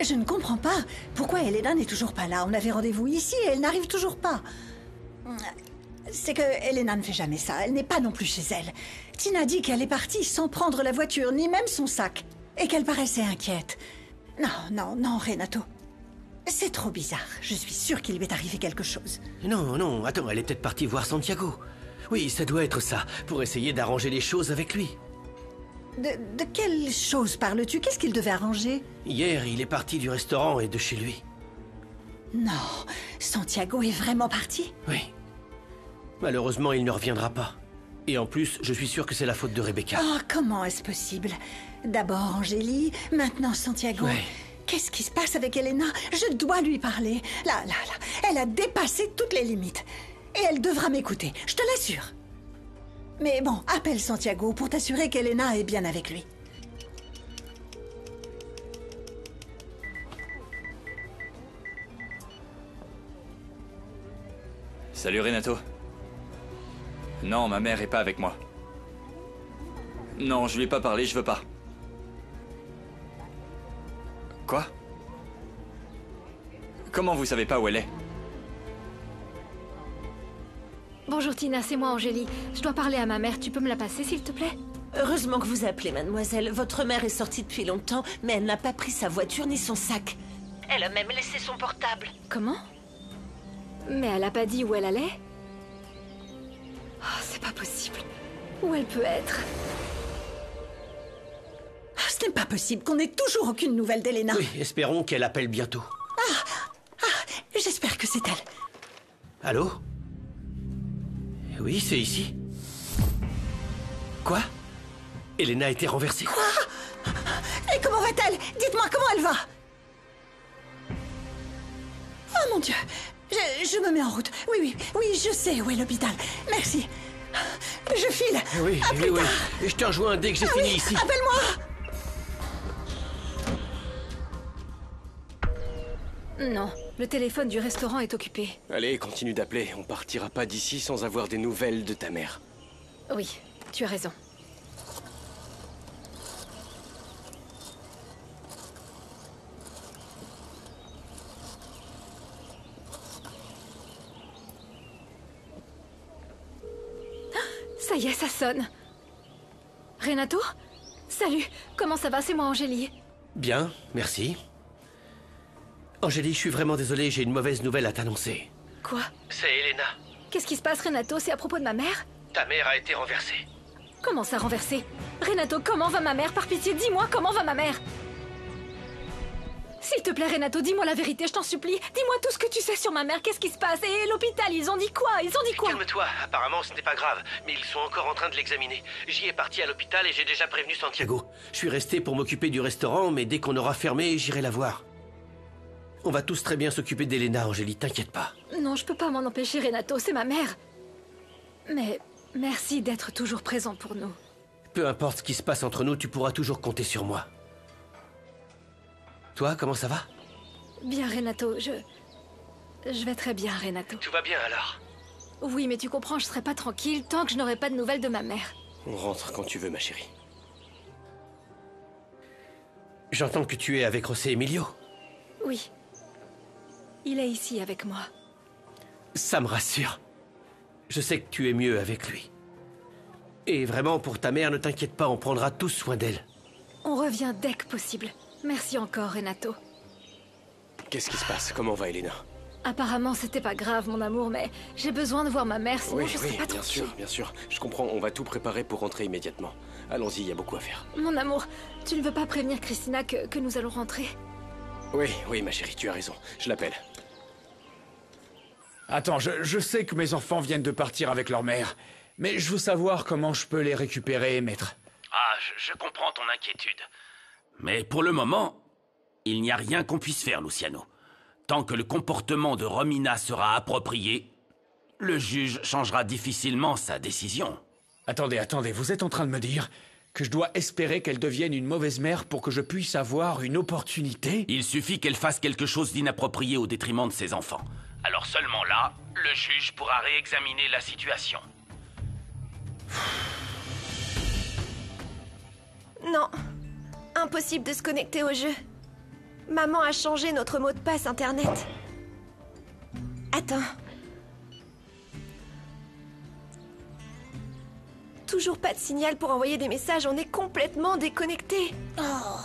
Je ne comprends pas. Pourquoi Elena n'est toujours pas là? On avait rendez-vous ici et elle n'arrive toujours pas. C'est que Elena ne fait jamais ça. Elle n'est pas non plus chez elle. Tina dit qu'elle est partie sans prendre la voiture, ni même son sac. Et qu'elle paraissait inquiète. Non, Renato. C'est trop bizarre. Je suis sûre qu'il lui est arrivé quelque chose. Non, attends, elle est peut-être partie voir Santiago. Oui, ça doit être ça, pour essayer d'arranger les choses avec lui. De quelle chose parles-tu? Qu'est-ce qu'il devait arranger? Hier, il est parti du restaurant et de chez lui. Non, Santiago est vraiment parti? Oui. Malheureusement, il ne reviendra pas. Et en plus, je suis sûr que c'est la faute de Rebecca. Oh, comment est-ce possible? D'abord Angélie, maintenant Santiago. Ouais. Qu'est-ce qui se passe avec Elena? Je dois lui parler. Là, elle a dépassé toutes les limites. Et elle devra m'écouter, je te l'assure. Mais bon, appelle Santiago pour t'assurer qu'Elena est bien avec lui. Salut Renato. Non, ma mère est pas avec moi. Non, je lui ai pas parlé, je veux pas. Quoi? Comment vous savez pas où elle est? Bonjour Tina, c'est moi Angélie. Je dois parler à ma mère, tu peux me la passer s'il te plaît? Heureusement que vous appelez, mademoiselle. Votre mère est sortie depuis longtemps, mais elle n'a pas pris sa voiture ni son sac. Elle a même laissé son portable. Comment? Mais elle a pas dit où elle allait? Oh, c'est pas possible. Où elle peut être? Ce n'est pas possible qu'on n'ait toujours aucune nouvelle d'Elena. Oui, espérons qu'elle appelle bientôt. J'espère que c'est elle. Allô? Oui, c'est ici. Quoi? Elena a été renversée. Quoi? Et comment va-t-elle? Dites-moi comment elle va. Oh mon Dieu. Je me mets en route. Oui, je sais où est l'hôpital. Merci. Je file. Oui, à plus tard. Et je te rejoins dès que j'ai fini ici. Appelle-moi. Non, le téléphone du restaurant est occupé. Allez, continue d'appeler. On partira pas d'ici sans avoir des nouvelles de ta mère. Oui, tu as raison. Ça y est, ça sonne. Renato? Salut, comment ça va? C'est moi, Angélie. Bien, merci. Angélie, je suis vraiment désolé, j'ai une mauvaise nouvelle à t'annoncer. Quoi? C'est Elena. Qu'est-ce qui se passe, Renato? C'est à propos de ma mère? Ta mère a été renversée. Comment ça, renversé? Renato, comment va ma mère? Par pitié, dis-moi, comment va ma mère? S'il te plaît, Renato, dis-moi la vérité, je t'en supplie. Dis-moi tout ce que tu sais sur ma mère, qu'est-ce qui se passe? Et l'hôpital, ils ont dit quoi? Calme-toi, apparemment ce n'est pas grave, mais ils sont encore en train de l'examiner. J'y ai parti à l'hôpital et j'ai déjà prévenu Santiago. Je suis resté pour m'occuper du restaurant, mais dès qu'on aura fermé, j'irai la voir. On va tous très bien s'occuper d'Elena, Angélie, t'inquiète pas. Non, je peux pas m'en empêcher, Renato, c'est ma mère. Mais merci d'être toujours présent pour nous. Peu importe ce qui se passe entre nous, tu pourras toujours compter sur moi. Toi, comment ça va? Bien, Renato, je vais très bien, Renato. Tout va bien alors? Oui, mais tu comprends, je serai pas tranquille tant que je n'aurai pas de nouvelles de ma mère. On rentre quand tu veux, ma chérie. J'entends que tu es avec José Emilio. Oui. Il est ici avec moi. Ça me rassure. Je sais que tu es mieux avec lui. Et vraiment, pour ta mère, ne t'inquiète pas, on prendra tous soin d'elle. On revient dès que possible. Merci encore, Renato. Qu'est-ce qui se passe? Comment va Elena? Apparemment, c'était pas grave, mon amour, mais j'ai besoin de voir ma mère, sinon je serai pas bien tranquille. sûr, bien sûr. Je comprends, on va tout préparer pour rentrer immédiatement. Allons-y, il y a beaucoup à faire. Mon amour, tu ne veux pas prévenir Christina que nous allons rentrer? Oui, ma chérie, tu as raison. Je l'appelle. Attends, je sais que mes enfants viennent de partir avec leur mère, mais je veux savoir comment je peux les récupérer, maître. Ah, je comprends ton inquiétude. Mais pour le moment, il n'y a rien qu'on puisse faire, Luciano. Tant que le comportement de Romina sera approprié, le juge changera difficilement sa décision. Attendez, vous êtes en train de me dire que je dois espérer qu'elle devienne une mauvaise mère pour que je puisse avoir une opportunité? Il suffit qu'elle fasse quelque chose d'inapproprié au détriment de ses enfants. Alors seulement là, le juge pourra réexaminer la situation. Non. Impossible de se connecter au jeu. Maman a changé notre mot de passe internet. Attends. Toujours pas de signal pour envoyer des messages, on est complètement déconnectés. Oh.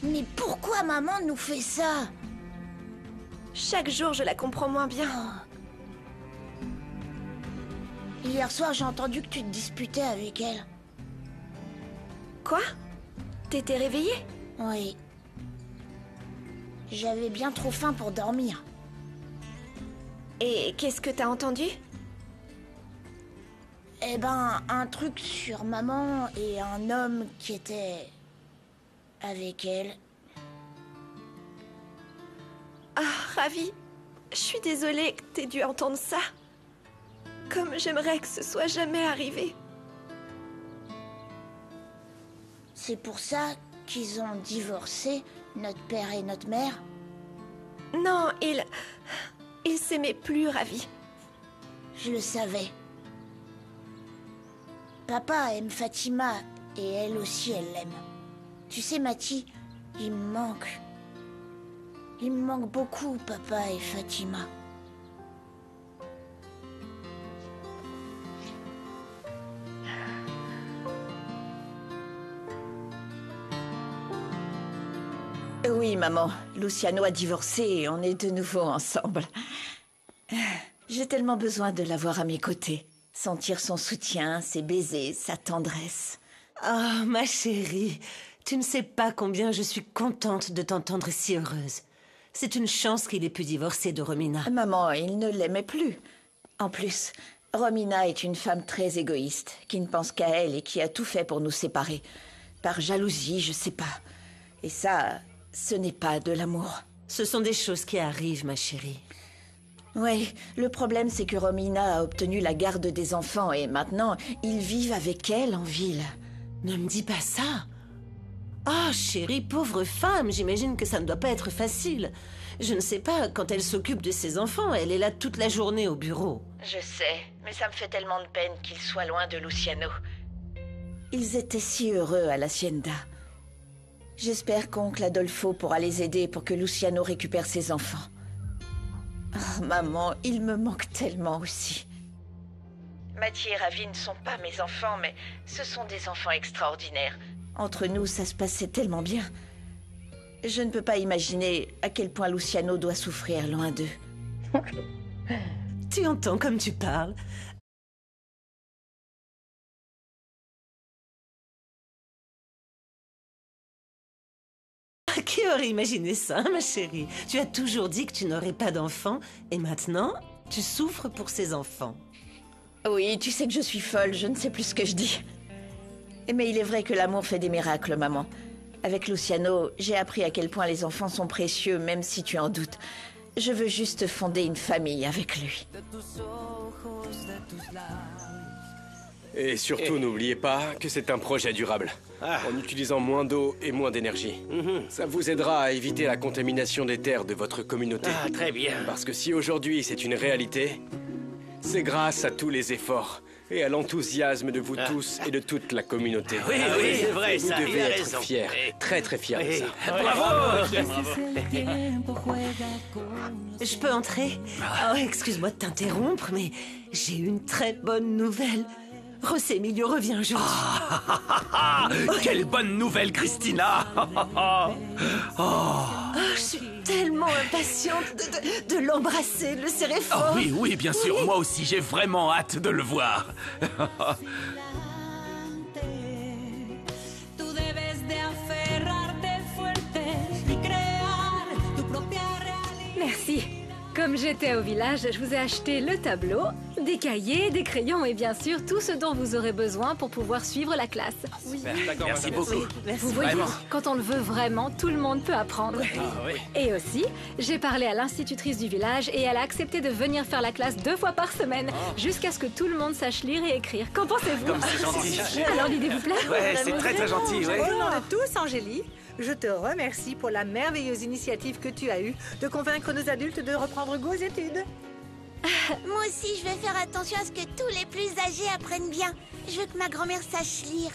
Mais pourquoi maman nous fait ça? Chaque jour, je la comprends moins bien. Hier soir, j'ai entendu que tu te disputais avec elle. Quoi? T'étais réveillée? Oui. J'avais bien trop faim pour dormir. Et qu'est-ce que t'as entendu? Eh ben, un truc sur maman et un homme qui était avec elle. Ah, Ravi. Je suis désolée que t'aies dû entendre ça. Comme j'aimerais que ce soit jamais arrivé. C'est pour ça qu'ils ont divorcé, notre père et notre mère? Non, ils s'aimaient plus, Ravi. Je le savais. Papa aime Fatima et elle aussi, elle l'aime. Tu sais, Mati, il me manque. Il me manque beaucoup, papa et Fatima. Oui, maman. Luciano a divorcé et on est de nouveau ensemble. J'ai tellement besoin de l'avoir à mes côtés. Sentir son soutien, ses baisers, sa tendresse. Oh, ma chérie, tu ne sais pas combien je suis contente de t'entendre si heureuse. C'est une chance qu'il ait pu divorcer de Romina. Maman, il ne l'aimait plus. En plus, Romina est une femme très égoïste, qui ne pense qu'à elle et qui a tout fait pour nous séparer. Par jalousie, je sais pas. Et ça, ce n'est pas de l'amour. Ce sont des choses qui arrivent, ma chérie. Oui, le problème c'est que Romina a obtenu la garde des enfants et maintenant, ils vivent avec elle en ville. Ne me dis pas ça. Oh, chérie, pauvre femme, j'imagine que ça ne doit pas être facile. Je ne sais pas, quand elle s'occupe de ses enfants, elle est là toute la journée au bureau. Je sais, mais ça me fait tellement de peine qu'ils soient loin de Luciano. Ils étaient si heureux à l'Hacienda. J'espère qu'oncle Adolfo pourra les aider pour que Luciano récupère ses enfants. Oh, maman, il me manque tellement aussi. Mathieu et Ravi ne sont pas mes enfants, mais ce sont des enfants extraordinaires. Entre nous, ça se passait tellement bien. Je ne peux pas imaginer à quel point Luciano doit souffrir loin d'eux. Tu entends comme tu parles? Qui aurait imaginé ça, ma chérie? Tu as toujours dit que tu n'aurais pas d'enfants, et maintenant, tu souffres pour ces enfants. Oui, tu sais que je suis folle, je ne sais plus ce que je dis. Mais il est vrai que l'amour fait des miracles, maman. Avec Luciano, j'ai appris à quel point les enfants sont précieux, même si tu en doutes. Je veux juste fonder une famille avec lui. Et surtout, n'oubliez pas que c'est un projet durable. En utilisant moins d'eau et moins d'énergie. Ça vous aidera à éviter la contamination des terres de votre communauté. Ah, très bien. Parce que si aujourd'hui c'est une réalité, c'est grâce à tous les efforts et à l'enthousiasme de vous tous et de toute la communauté. Oui, oui, c'est vrai, vous ça, devez il a être raison. fiers, très très fiers de ça. Bravo! Je peux entrer? Oh, excuse-moi de t'interrompre, mais j'ai une très bonne nouvelle. José Emilio revient aujourd'hui. Quelle bonne nouvelle, Christina. Oh, je suis tellement impatiente de l'embrasser, de le serrer fort. Oui, oui, bien sûr, moi aussi, j'ai vraiment hâte de le voir. Merci. Comme j'étais au village, je vous ai acheté le tableau, des cahiers, des crayons et bien sûr tout ce dont vous aurez besoin pour pouvoir suivre la classe. Oui. Merci beaucoup. Vous voyez, quand on le veut vraiment, tout le monde peut apprendre. Et aussi, j'ai parlé à l'institutrice du village et elle a accepté de venir faire la classe 2 fois par semaine, jusqu'à ce que tout le monde sache lire et écrire. Qu'en pensez-vous? Comme c'est gentil. Alors l'idée vous plaît? Ouais, c'est très très gentil, ouais. Au nom de tous, Angélie, je te remercie pour la merveilleuse initiative que tu as eue de convaincre nos adultes de reprendre goût aux études. Moi aussi, je vais faire attention à ce que tous les plus âgés apprennent bien. Je veux que ma grand-mère sache lire.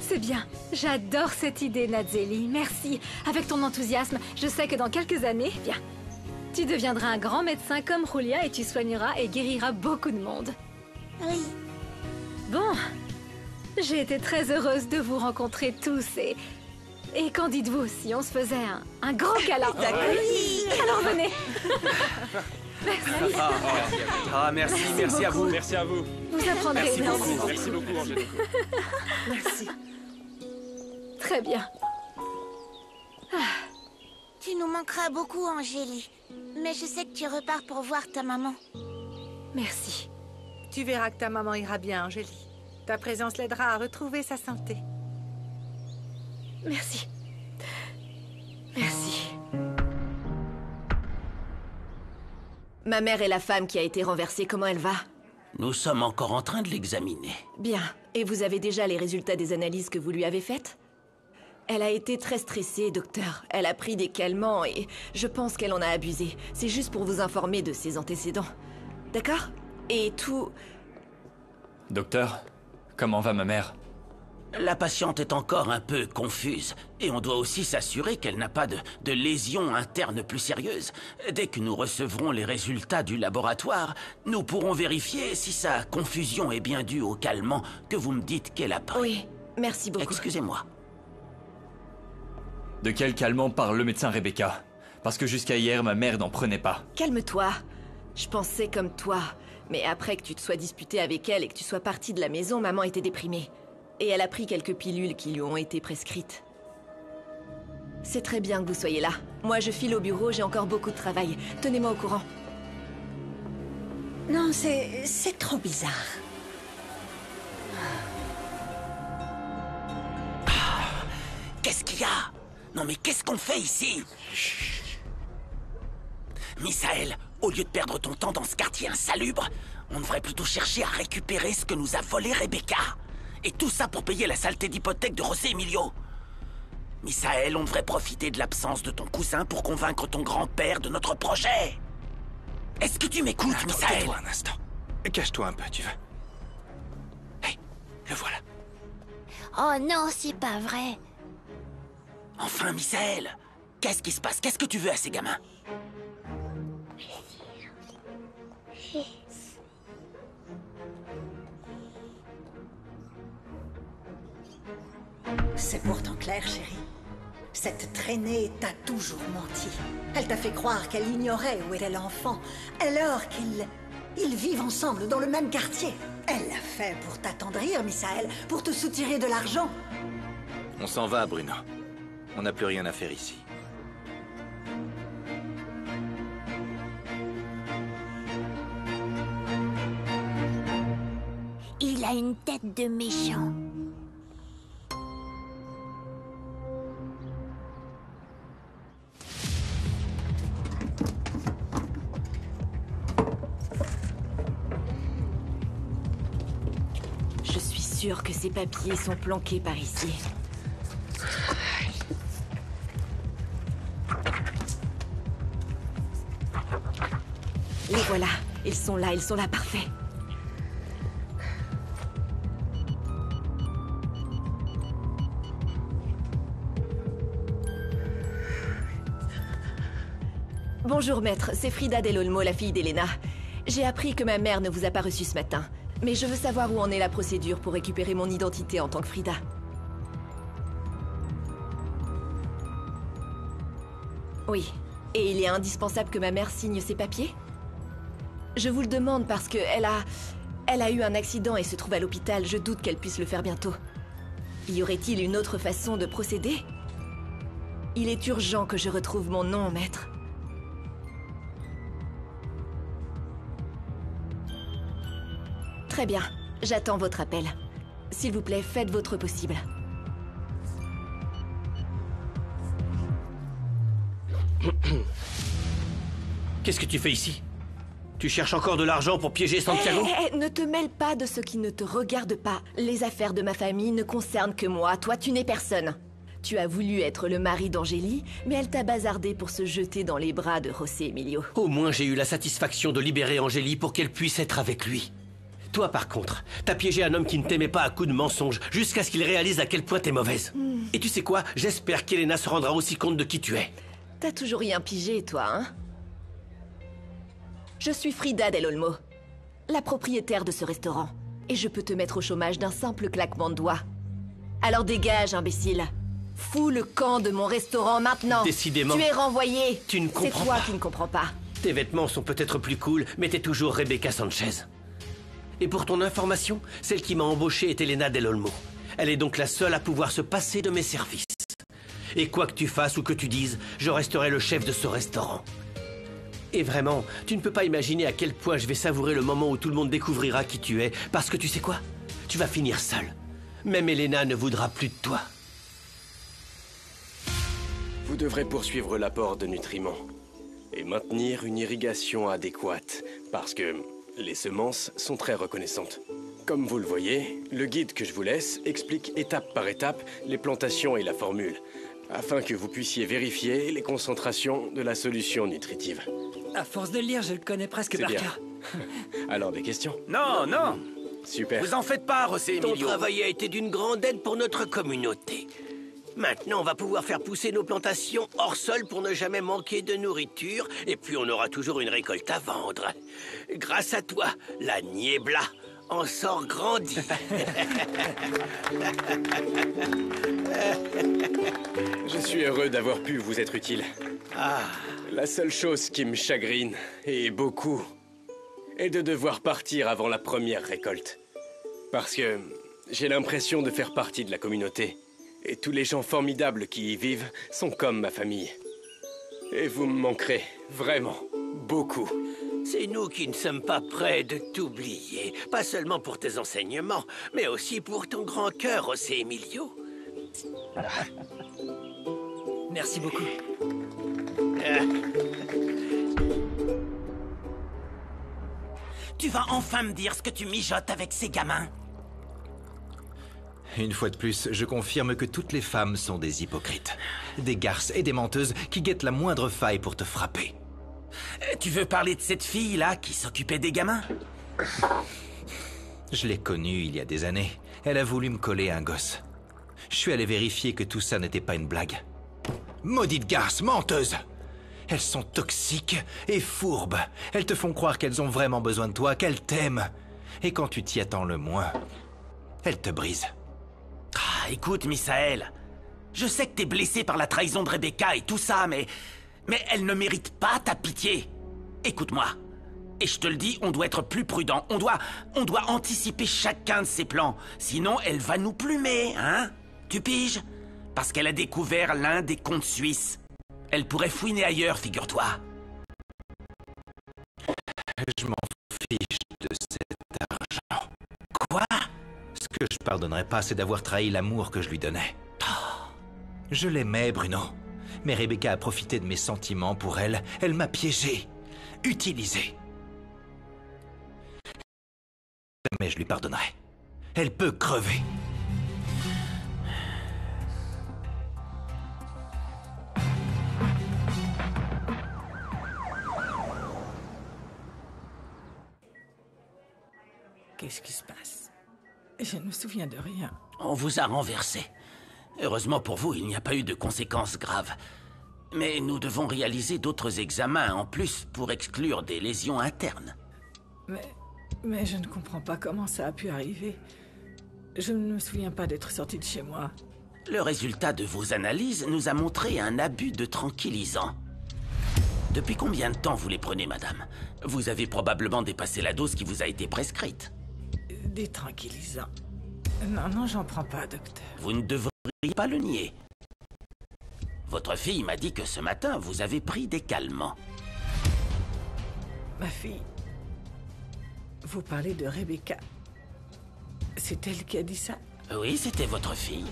C'est bien. J'adore cette idée, Nadzeli. Merci. Avec ton enthousiasme, je sais que dans quelques années, bien, tu deviendras un grand médecin comme Julia et tu soigneras et guériras beaucoup de monde. Oui. Bon, j'ai été très heureuse de vous rencontrer tous et qu'en dites-vous si on se faisait un grand câlin? Oui. Alors venez. Merci. Merci à vous. Merci à vous. Vous apprendrez Merci énormément. beaucoup. Merci beaucoup, Angélique. Merci. Très bien. Tu nous manqueras beaucoup, Angélie. Mais je sais que tu repars pour voir ta maman. Merci. Tu verras que ta maman ira bien, Angélie. Ta présence l'aidera à retrouver sa santé. Merci. Merci. Ma mère est la femme qui a été renversée. Comment elle va? Nous sommes encore en train de l'examiner. Bien. Et vous avez déjà les résultats des analyses que vous lui avez faites? Elle a été très stressée, docteur. Elle a pris des calmants et je pense qu'elle en a abusé. C'est juste pour vous informer de ses antécédents. D'accord? Et tout... Docteur, comment va ma mère? La patiente est encore un peu confuse, et on doit aussi s'assurer qu'elle n'a pas de lésions internes plus sérieuses. Dès que nous recevrons les résultats du laboratoire, nous pourrons vérifier si sa confusion est bien due au calmant que vous me dites qu'elle a pris. Oui, merci beaucoup. Excusez-moi. De quel calmant parle le médecin Rebecca? Parce que jusqu'à hier, ma mère n'en prenait pas. Calme-toi. Je pensais comme toi. Mais après que tu te sois disputé avec elle et que tu sois parti de la maison, maman était déprimée. Et elle a pris quelques pilules qui lui ont été prescrites. C'est très bien que vous soyez là. Moi, je file au bureau, j'ai encore beaucoup de travail. Tenez-moi au courant. Non, c'est trop bizarre. Qu'est-ce qu'il y a? Non mais qu'est-ce qu'on fait ici? Misaël, au lieu de perdre ton temps dans ce quartier insalubre, on devrait plutôt chercher à récupérer ce que nous a volé Rebecca. Et tout ça pour payer la saleté d'hypothèque de José Emilio. Misaël, on devrait profiter de l'absence de ton cousin pour convaincre ton grand-père de notre projet. Est-ce que tu m'écoutes, Misaël? Tais-toi un instant. Cache-toi un peu, tu veux. Hey, le voilà. Oh non, c'est pas vrai. Enfin, Misaël, qu'est-ce qui se passe? Qu'est-ce que tu veux à ces gamins? C'est pourtant clair, chérie. Cette traînée t'a toujours menti. Elle t'a fait croire qu'elle ignorait où était l'enfant, alors qu'ils vivent ensemble dans le même quartier. Elle l'a fait pour t'attendrir, Misaël, pour te soutirer de l'argent. On s'en va, Bruno. On n'a plus rien à faire ici. Il a une tête de méchant. Je suis sûre que ces papiers sont planqués par ici. Les voilà. Ils sont là, parfait. Bonjour maître, c'est Frida Del Olmo, la fille d'Elena. J'ai appris que ma mère ne vous a pas reçu ce matin. Mais je veux savoir où en est la procédure pour récupérer mon identité en tant que Frida. Oui. Et il est indispensable que ma mère signe ses papiers? Je vous le demande parce que elle a eu un accident et se trouve à l'hôpital. Je doute qu'elle puisse le faire bientôt. Y aurait-il une autre façon de procéder? Il est urgent que je retrouve mon nom, maître. Très bien. J'attends votre appel. S'il vous plaît, faites votre possible. Qu'est-ce que tu fais ici? Tu cherches encore de l'argent pour piéger Santiago? Ne te mêle pas de ce qui ne te regarde pas. Les affaires de ma famille ne concernent que moi. Toi, tu n'es personne. Tu as voulu être le mari d'Angélie, mais elle t'a bazardé pour se jeter dans les bras de José Emilio. Au moins j'ai eu la satisfaction de libérer Angélie pour qu'elle puisse être avec lui. Toi, par contre, t'as piégé un homme qui ne t'aimait pas à coups de mensonges, jusqu'à ce qu'il réalise à quel point t'es mauvaise. Et tu sais quoi? J'espère qu'Elena se rendra aussi compte de qui tu es. T'as toujours rien pigé, toi, hein? Je suis Frida Del Olmo, la propriétaire de ce restaurant. Et je peux te mettre au chômage d'un simple claquement de doigts. Alors dégage, imbécile. Fous le camp de mon restaurant maintenant. Décidément. Tu es renvoyé. Tu ne comprends C'est toi pas. qui ne comprends pas. Tes vêtements sont peut-être plus cool, mais t'es toujours Rebecca Sanchez. Et pour ton information, celle qui m'a embauchée est Elena Del Olmo. Elle est donc la seule à pouvoir se passer de mes services. Et quoi que tu fasses ou que tu dises, je resterai le chef de ce restaurant. Et vraiment, tu ne peux pas imaginer à quel point je vais savourer le moment où tout le monde découvrira qui tu es, parce que tu sais quoi? Tu vas finir seul. Même Elena ne voudra plus de toi. Vous devrez poursuivre l'apport de nutriments et maintenir une irrigation adéquate, parce que les semences sont très reconnaissantes. Comme vous le voyez, le guide que je vous laisse explique étape par étape les plantations et la formule, afin que vous puissiez vérifier les concentrations de la solution nutritive. À force de lire, je le connais presque par cœur. Alors, des questions? Non, non. Super. Vous en faites pas, José Ton Emilio. travail a été d'une grande aide pour notre communauté. Maintenant, on va pouvoir faire pousser nos plantations hors sol pour ne jamais manquer de nourriture, et puis on aura toujours une récolte à vendre. Grâce à toi, la Niebla en sort grandie. Je suis heureux d'avoir pu vous être utile. La seule chose qui me chagrine, et beaucoup, est de devoir partir avant la première récolte. Parce que j'ai l'impression de faire partie de la communauté. Et tous les gens formidables qui y vivent sont comme ma famille. Et vous me manquerez, vraiment, beaucoup. C'est nous qui ne sommes pas prêts de t'oublier. Pas seulement pour tes enseignements, mais aussi pour ton grand cœur, José Emilio. Merci beaucoup. Tu vas enfin me dire ce que tu mijotes avec ces gamins? Une fois de plus, je confirme que toutes les femmes sont des hypocrites. Des garces et des menteuses qui guettent la moindre faille pour te frapper. Tu veux parler de cette fille-là qui s'occupait des gamins? Je l'ai connue il y a des années. Elle a voulu me coller un gosse. Je suis allé vérifier que tout ça n'était pas une blague. Maudites garces menteuses! Elles sont toxiques et fourbes. Elles te font croire qu'elles ont vraiment besoin de toi, qu'elles t'aiment. Et quand tu t'y attends le moins, elles te brisent. Ah, écoute, Misaël, je sais que t'es blessé par la trahison de Rebecca et tout ça, mais elle ne mérite pas ta pitié. Écoute-moi, et je te le dis, on doit être plus prudent. On doit anticiper chacun de ses plans. Sinon, elle va nous plumer, hein? Tu piges? Parce qu'elle a découvert l'un des comptes suisses. Elle pourrait fouiner ailleurs, figure-toi. Je m'en fiche de cet argent. Quoi? Ce que je pardonnerais pas, c'est d'avoir trahi l'amour que je lui donnais. Je l'aimais, Bruno. Mais Rebecca a profité de mes sentiments pour elle. Elle m'a piégé, utilisé. Jamais je lui pardonnerai. Elle peut crever. Qu'est-ce qui se passe? Je ne me souviens de rien. On vous a renversé. Heureusement pour vous, il n'y a pas eu de conséquences graves. Mais nous devons réaliser d'autres examens en plus pour exclure des lésions internes. Mais je ne comprends pas comment ça a pu arriver. Je ne me souviens pas d'être sorti de chez moi. Le résultat de vos analyses nous a montré un abus de tranquillisants. Depuis combien de temps vous les prenez, madame? Vous avez probablement dépassé la dose qui vous a été prescrite. Des tranquillisants. Non, j'en prends pas, docteur. Vous ne devriez pas le nier. Votre fille m'a dit que ce matin, vous avez pris des calmants. Ma fille... Vous parlez de Rebecca. C'est elle qui a dit ça? Oui, c'était votre fille.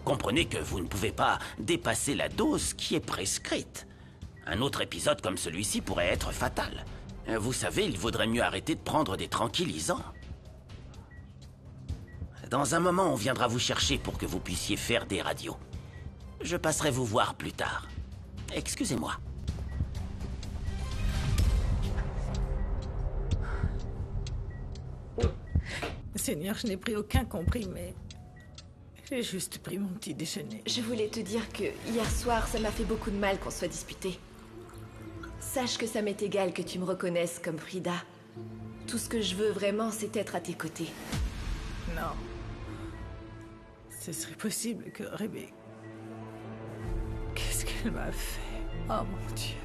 Comprenez que vous ne pouvez pas dépasser la dose qui est prescrite. Un autre épisode comme celui-ci pourrait être fatal. Vous savez, il vaudrait mieux arrêter de prendre des tranquillisants. Dans un moment, on viendra vous chercher pour que vous puissiez faire des radios. Je passerai vous voir plus tard. Excusez-moi. Seigneur, je n'ai pris aucun comprimé. J'ai juste pris mon petit déjeuner. Je voulais te dire que hier soir, ça m'a fait beaucoup de mal qu'on soit disputés. Sache que ça m'est égal que tu me reconnaisses comme Frida. Tout ce que je veux vraiment, c'est être à tes côtés. Non. Ce serait possible que Rebecca... Qu'est-ce qu'elle m'a fait? Oh mon Dieu.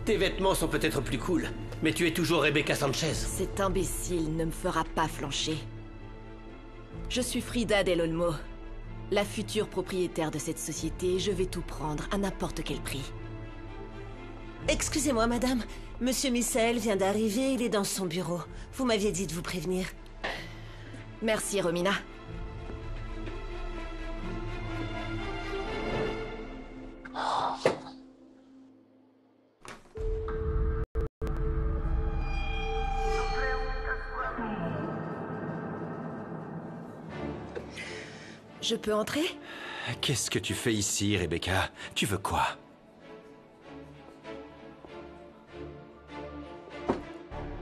Tes vêtements sont peut-être plus cool, mais tu es toujours Rebecca Sanchez. Cet imbécile ne me fera pas flancher. Je suis Frida Del Olmo, la future propriétaire de cette société, et je vais tout prendre à n'importe quel prix. Excusez-moi, madame. Monsieur Misael vient d'arriver, il est dans son bureau. Vous m'aviez dit de vous prévenir. Merci, Romina. Je peux entrer? Qu'est-ce que tu fais ici, Rebecca? Tu veux quoi?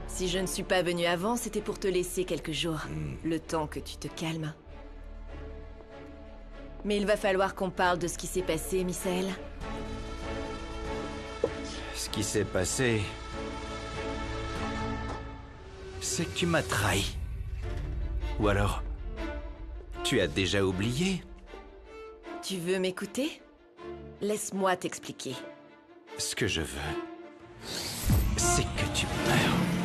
Si je ne suis pas venue avant, c'était pour te laisser quelques jours. Le temps que tu te calmes. Mais il va falloir qu'on parle de ce qui s'est passé, Misael. Ce qui s'est passé... c'est que tu m'as trahi. Ou alors... tu as déjà oublié? Tu veux m'écouter? Laisse-moi t'expliquer. Ce que je veux, c'est que tu meurs.